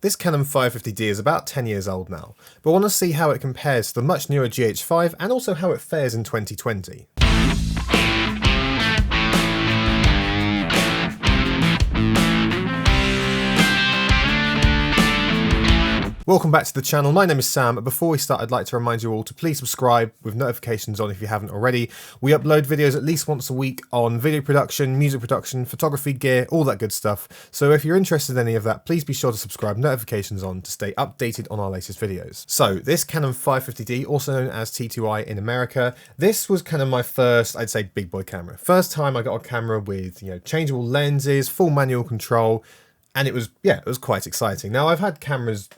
This Canon 550D is about 10 years old now, but I want to see how it compares to the much newer GH5 and also how it fares in 2020. Welcome back to the channel. My name is Sam. Before we start, I'd like to remind you all to please subscribe with notifications on if you haven't already. We upload videos at least once a week on video production, music production, photography, gear, all that good stuff. So if you're interested in any of that, please be sure to subscribe, notifications on to stay updated on our latest videos. So this Canon 550D, also known as T2i in America, this was kind of my first, I'd say, big boy camera. First time I got a camera with, changeable lenses, full manual control, and it was quite exciting. Now I've had cameras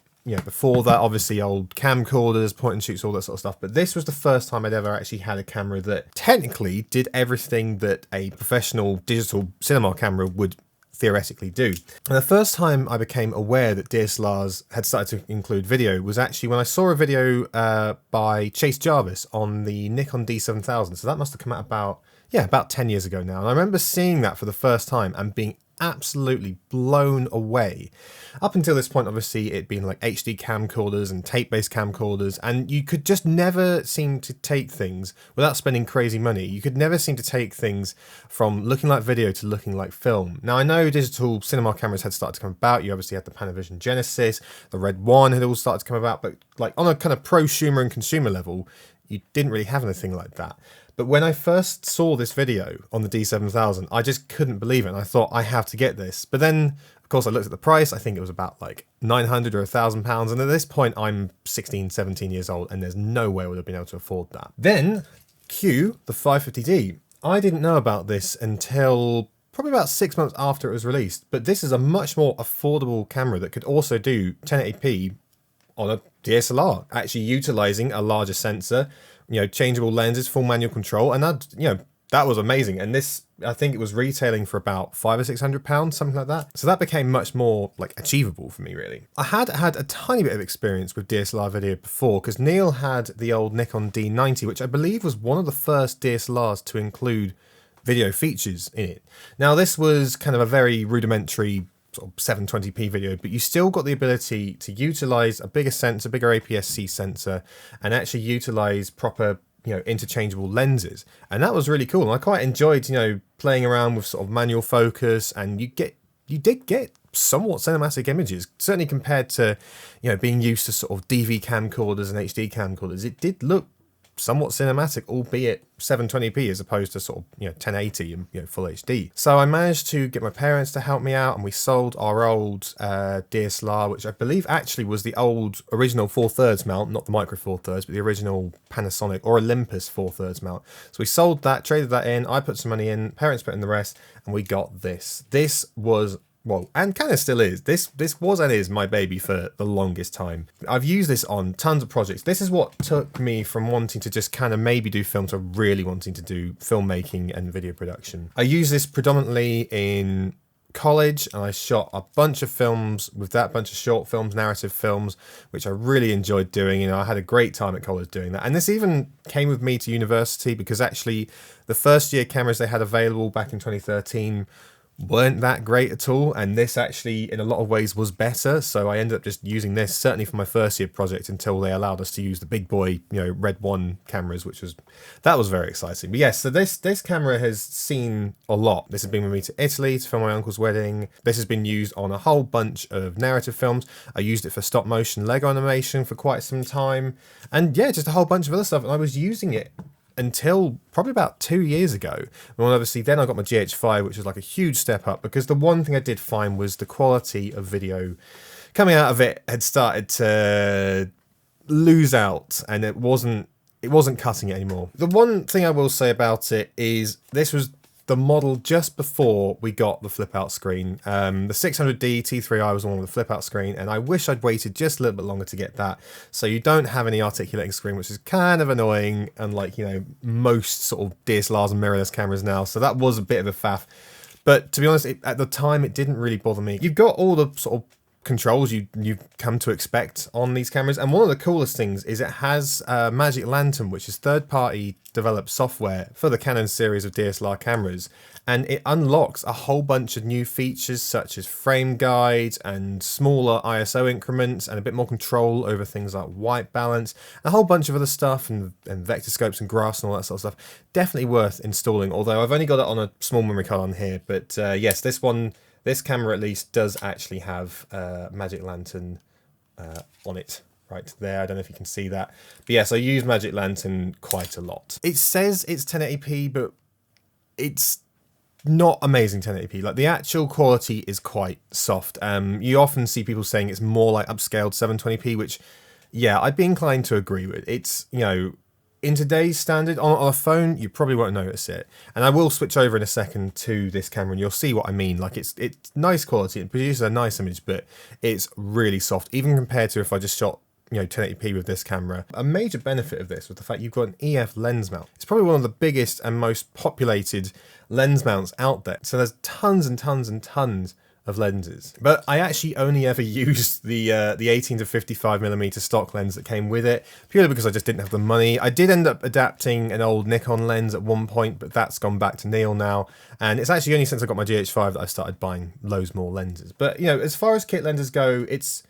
before that, obviously old camcorders, point and shoots, all that sort of stuff. But this was the first time I'd ever actually had a camera that technically did everything that a professional digital cinema camera would theoretically do. And the first time I became aware that DSLRs had started to include video was actually when I saw a video by Chase Jarvis on the Nikon D7000. So that must have come out about 10 years ago now. And I remember seeing that for the first time and being absolutely blown away. Up until this point, obviously, it'd been like HD camcorders and tape-based camcorders, and you could just never seem to take things without spending crazy money. You could never seem to take things from looking like video to looking like film. Now, I know digital cinema cameras had started to come about. You obviously had the Panavision Genesis, the Red One had all started to come about, but like on a kind of prosumer and consumer level, you didn't really have anything like that. But when I first saw this video on the D7000, I just couldn't believe it. And I thought, I have to get this. But then, of course, I looked at the price. I think it was about like £900 or £1,000. And at this point, I'm 16, 17 years old, and there's no way I would have been able to afford that. Then, Q, the 550D. I didn't know about this until probably about 6 months after it was released. But this is a much more affordable camera that could also do 1080p on a DSLR, actually utilizing a larger sensor, changeable lenses, full manual control, and that was amazing. And this, I think it was retailing for about £500 or £600, something like that. So that became much more like achievable for me, really. I had a tiny bit of experience with DSLR video before, because Neil had the old Nikon D90, which I believe was one of the first DSLRs to include video features in it. Now this was kind of a very rudimentary sort of 720p video, but you still got the ability to utilize a bigger sensor, bigger APS-C sensor, and actually utilize proper, interchangeable lenses. And that was really cool. And I quite enjoyed, playing around with sort of manual focus, and you did get somewhat cinematic images, certainly compared to, being used to sort of DV camcorders and HD camcorders. It did look somewhat cinematic, albeit 720p as opposed to sort of 1080 and full HD. So I managed to get my parents to help me out, and we sold our old DSLR, which I believe actually was the old original 4/3 mount, not the Micro 4/3, but the original Panasonic or Olympus 4/3 mount. So we sold that, traded that in, I put some money in, parents put in the rest, and we got this. This was, well, and kind of still is. This was and is my baby for the longest time. I've used this on tons of projects. This is what took me from wanting to just kind of maybe do film to really wanting to do filmmaking and video production. I use this predominantly in college, and I shot a bunch of films with that, bunch of short films, narrative films, which I really enjoyed doing. I had a great time at college doing that. And this even came with me to university, because actually the first year cameras they had available back in 2013 weren't that great at all, and this actually in a lot of ways was better. So I ended up just using this certainly for my first year project until they allowed us to use the big boy Red One cameras, which was very exciting. But yes, so this camera has seen a lot. This has been with me to Italy to film my uncle's wedding. This has been used on a whole bunch of narrative films. I used it for stop motion Lego animation for quite some time, and just a whole bunch of other stuff. And I was using it until probably about 2 years ago. Well, obviously then I got my GH5, which was like a huge step up, because the one thing I did find was the quality of video coming out of it had started to lose out, and it wasn't cutting it anymore. The one thing I will say about it is this was the model just before we got the flip out screen. The 600D T2i was the one with the flip out screen, and I wish I'd waited just a little bit longer to get that. So you don't have any articulating screen, which is kind of annoying, unlike, most sort of DSLRs and mirrorless cameras now. So that was a bit of a faff. But to be honest, at the time, it didn't really bother me. You've got all the sort of controls you've come to expect on these cameras. And one of the coolest things is it has Magic Lantern, which is third-party developed software for the Canon series of DSLR cameras, and it unlocks a whole bunch of new features such as frame guides and smaller ISO increments and a bit more control over things like white balance, a whole bunch of other stuff, and vector scopes and graphs and all that sort of stuff. Definitely worth installing, although I've only got it on a small memory card on here. But yes, this camera at least does actually have Magic Lantern on it right there. I don't know if you can see that. But yes, I use Magic Lantern quite a lot. It says it's 1080p, but it's not amazing 1080p. Like, the actual quality is quite soft. You often see people saying it's more like upscaled 720p, which, yeah, I'd be inclined to agree with. It's, you know, in today's standard, on a phone, you probably won't notice it. And I will switch over in a second to this camera and you'll see what I mean. Like, it's nice quality, it produces a nice image, but it's really soft, even compared to if I just shot, you know, 1080p with this camera. A major benefit of this was the fact you've got an EF lens mount. It's probably one of the biggest and most populated lens mounts out there. So there's tons and tons and tons of lenses. But I actually only ever used the 18 to 55mm stock lens that came with it, purely because I just didn't have the money. I did end up adapting an old Nikon lens at one point, but that's gone back to Neil now. And it's actually only since I got my GH5 that I started buying loads more lenses. But, you know, as far as kit lenses go, it's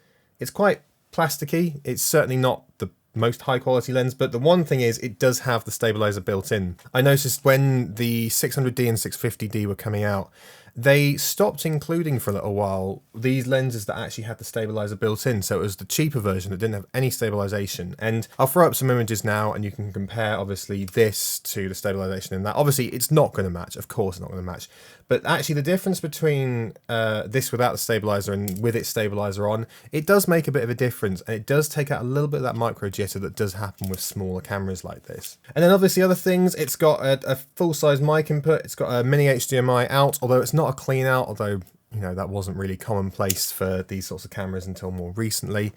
quite plasticky. It's certainly not the most high quality lens, but the one thing is it does have the stabilizer built in. I noticed when the 600D and 650D were coming out, they stopped including for a little while these lenses that actually had the stabilizer built in. So it was the cheaper version that didn't have any stabilization. And I'll throw up some images now and you can compare obviously this to the stabilization in that. Obviously it's not going to match, of course it's not going to match. But actually the difference between this without the stabilizer and with its stabilizer on, it does make a bit of a difference, and it does take out a little bit of that micro jitter that does happen with smaller cameras like this. And then obviously other things, it's got a full-size mic input, it's got a mini HDMI out, although it's not a clean out, although, you know, that wasn't really commonplace for these sorts of cameras until more recently.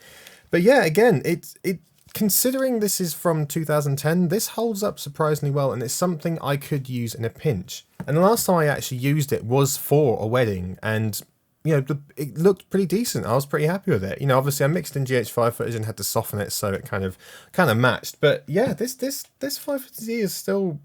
But yeah, again, considering this is from 2010, this holds up surprisingly well, and it's something I could use in a pinch. And the last time I actually used it was for a wedding, and, you know, it looked pretty decent. I was pretty happy with it. You know, obviously I mixed in GH5 footage and had to soften it so it kind of matched. But yeah, this 550D is still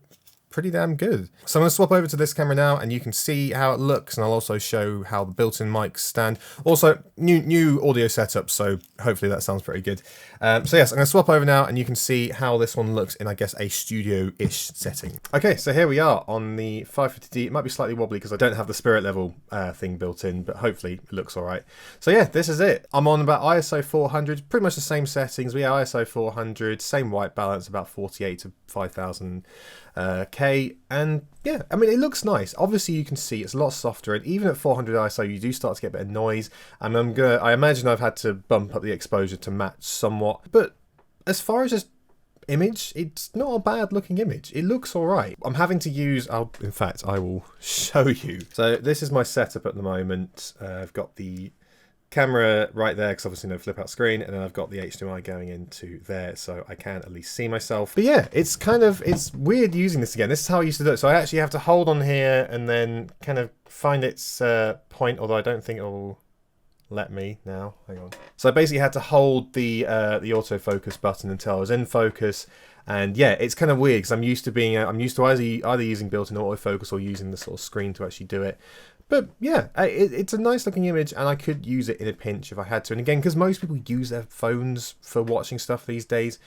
pretty damn good. So I'm going to swap over to this camera now and you can see how it looks, and I'll also show how the built-in mics stand. Also, new audio setup, so hopefully that sounds pretty good. So yes, I'm going to swap over now and you can see how this one looks in, I guess, a studio-ish setting. Okay, so here we are on the 550D. It might be slightly wobbly because I don't have the spirit level thing built in, but hopefully it looks all right. So yeah, this is it. I'm on about ISO 400, pretty much the same settings. We have ISO 400, same white balance, about 48 to 5000 K, and yeah, I mean, it looks nice. Obviously you can see it's a lot softer, and even at 400 ISO you do start to get a bit of noise, and I imagine I've had to bump up the exposure to match somewhat, but as far as just image, it's not a bad looking image. It looks all right. I'm having to use, in fact I will show you. So this is my setup at the moment. I've got the camera right there because obviously no flip out screen, and then I've got the HDMI going into there so I can at least see myself. But yeah, it's weird using this again. This is how I used to do it. So I actually have to hold on here and then kind of find its point, although I don't think it will let me now. Hang on. So I basically had to hold the autofocus button until I was in focus. And yeah, it's kind of weird because I'm used to either using built-in autofocus or using the sort of screen to actually do it. But yeah, it's a nice looking image, and I could use it in a pinch if I had to. And again, because most people use their phones for watching stuff these days,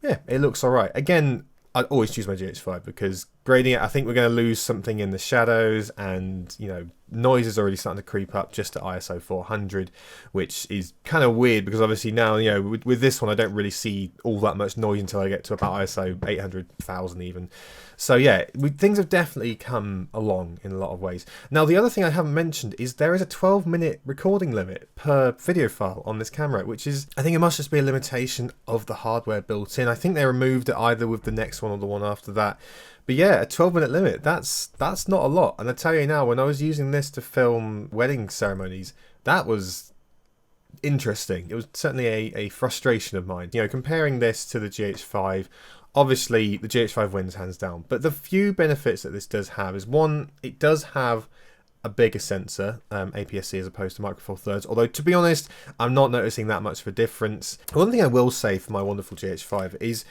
yeah, it looks all right. Again, I'd always choose my GH5 because grading it, I think we're going to lose something in the shadows, and, you know, noise is already starting to creep up just at ISO 400, which is kind of weird because obviously now, you know, with this one I don't really see all that much noise until I get to about ISO 800,000 even. So yeah, things have definitely come along in a lot of ways. Now the other thing I haven't mentioned is there is a 12-minute recording limit per video file on this camera, which is, I think it must just be a limitation of the hardware built in. I think they removed it either with the next one or the one after that. But yeah, a 12-minute limit, that's not a lot. And I tell you now, when I was using this to film wedding ceremonies, that was interesting. It was certainly a frustration of mine. You know, comparing this to the GH5, obviously the GH5 wins hands down. But the few benefits that this does have is, one, it does have a bigger sensor, APS-C as opposed to Micro Four Thirds, although to be honest, I'm not noticing that much of a difference. One thing I will say for my wonderful GH5 is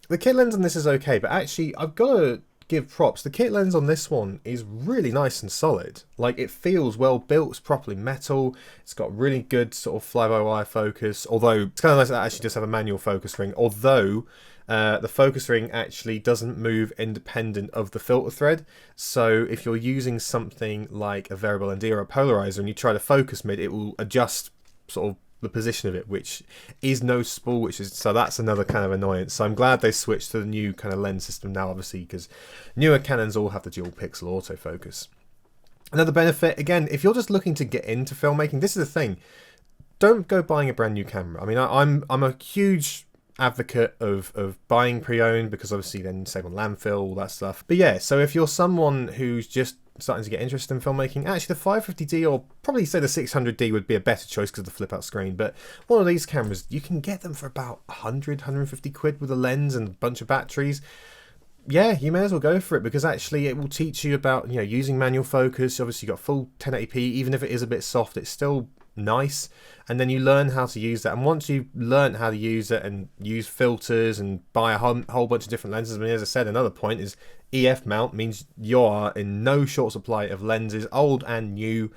the kit lens on this is okay, but actually I've got to give props. The kit lens on this one is really nice and solid. Like, it feels well built, it's properly metal, it's got really good sort of fly-by-wire focus, although it's kind of nice that it actually does have a manual focus ring, although the focus ring actually doesn't move independent of the filter thread. So if you're using something like a variable ND or a polarizer and you try to focus mid, it will adjust sort of the position of it, which is noticeable, so that's another kind of annoyance. So I'm glad they switched to the new kind of lens system now, obviously, because newer Canons all have the dual pixel autofocus. Another benefit, again, if you're just looking to get into filmmaking, this is the thing, don't go buying a brand new camera. I mean, I'm a huge advocate of buying pre-owned, because obviously then you save on landfill, all that stuff. But yeah, so if you're someone who's just starting to get interested in filmmaking, actually the 550D, or probably say the 600D would be a better choice because of the flip out screen, but one of these cameras, you can get them for about 150 quid with a lens and a bunch of batteries. Yeah, you may as well go for it, because actually it will teach you about, you know, using manual focus. Obviously you've got full 1080p, even if it is a bit soft, it's still nice, and then you learn how to use that. And once you've learned how to use it and use filters and buy a whole bunch of different lenses, I mean, as I said, another point is EF mount means you're in no short supply of lenses, old and new.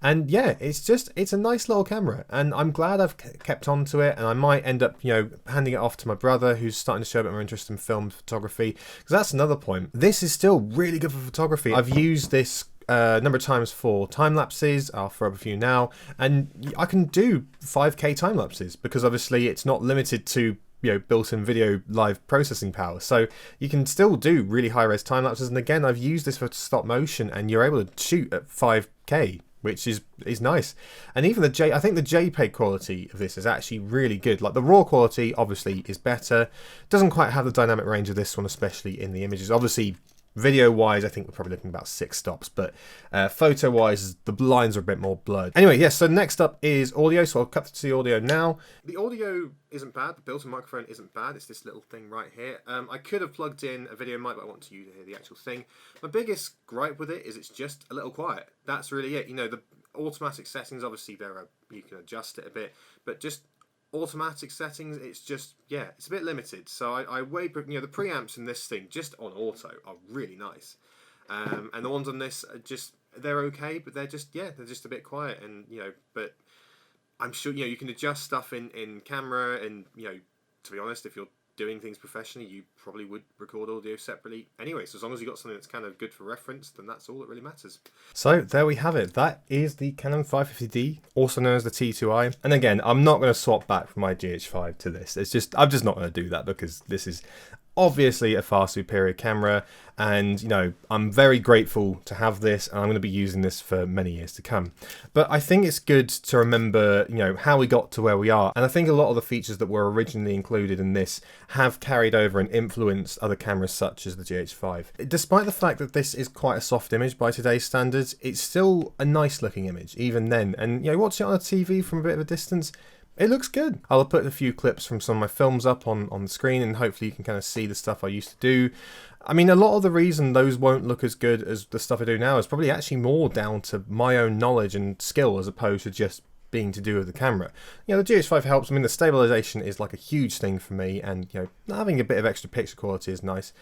And yeah, it's a nice little camera, and I'm glad I've kept on to it, and I might end up, you know, handing it off to my brother, who's starting to show a bit more interest in film photography, because that's another point. This is still really good for photography. I've used this number of times for time lapses. I'll throw up a few now, and I can do 5K time lapses, because obviously it's not limited to, you know, built-in video live processing power, so you can still do really high-res time lapses. And again, I've used this for stop motion, and you're able to shoot at 5K, which is nice. And even I think the JPEG quality of this is actually really good. Like, the raw quality obviously is better, doesn't quite have the dynamic range of this one, especially in the images. Obviously video wise, I think we're probably looking about 6 stops, but photo wise, the lines are a bit more blurred. Anyway, yes, so next up is audio, so I'll cut to the audio now. The audio isn't bad, the built-in microphone isn't bad, it's this little thing right here. I could have plugged in a video mic, but I want you to hear the actual thing. My biggest gripe with it is it's just a little quiet. That's really it. You know, the automatic settings, obviously you can adjust it a bit, but just automatic settings, it's just, yeah, it's a bit limited. So I you know, the preamps in this thing just on auto are really nice, and the ones on this are just, they're okay, but they're just, yeah, they're just a bit quiet. And you know, but I'm sure, you know, you can adjust stuff in camera, and you know, to be honest, if you're doing things professionally, you probably would record audio separately anyway. So as long as you've got something that's kind of good for reference, then that's all that really matters. So there we have it. That is the Canon 550D, also known as the T2i. And again, I'm not going to swap back from my GH5 to this. I'm just not going to do that, because this is obviously a far superior camera, and you know, I'm very grateful to have this, and I'm going to be using this for many years to come. But I think it's good to remember, you know, how we got to where we are, and I think a lot of the features that were originally included in this have carried over and influenced other cameras such as the GH5. Despite the fact that this is quite a soft image by today's standards, it's still a nice looking image even then, and you know, watching it on a TV from a bit of a distance, it looks good. I'll put a few clips from some of my films up on the screen, and hopefully you can kind of see the stuff I used to do. I mean, a lot of the reason those won't look as good as the stuff I do now is probably actually more down to my own knowledge and skill, as opposed to just being to do with the camera. You know, the GH5 helps. I mean, the stabilization is like a huge thing for me, and you know, having a bit of extra picture quality is nice.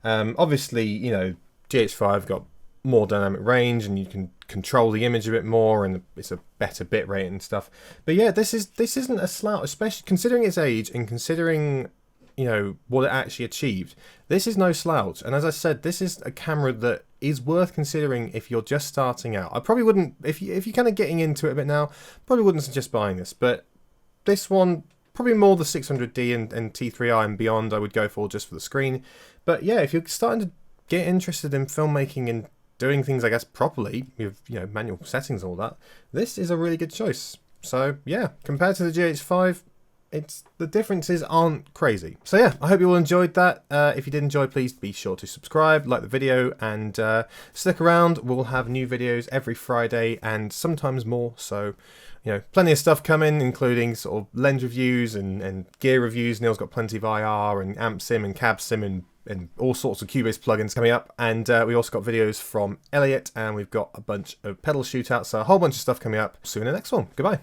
Obviously, you know, GH5 got more dynamic range, and you can control the image a bit more, and it's a better bit rate and stuff. But yeah, this isn't a slouch, especially considering its age and considering, you know, what it actually achieved. This is no slouch, and as I said, this is a camera that is worth considering if you're just starting out. I probably wouldn't, if you're kind of getting into it a bit now, probably wouldn't suggest buying this, but this one, probably more the 600D and T2i and beyond, I would go for just for the screen. But yeah, if you're starting to get interested in filmmaking and doing things, I guess, properly with, you know, manual settings and all that, this is a really good choice. So yeah, compared to the GH5, the differences aren't crazy. So yeah, I hope you all enjoyed that. If you did enjoy, please be sure to subscribe, like the video, and stick around. We'll have new videos every Friday and sometimes more. So, you know, plenty of stuff coming, including sort of lens reviews and gear reviews. Neil's got plenty of IR and amp sim and cab sim and and all sorts of Cubase plugins coming up. And we also got videos from Elliot, and we've got a bunch of pedal shootouts, so a whole bunch of stuff coming up. See you in the next one. Goodbye.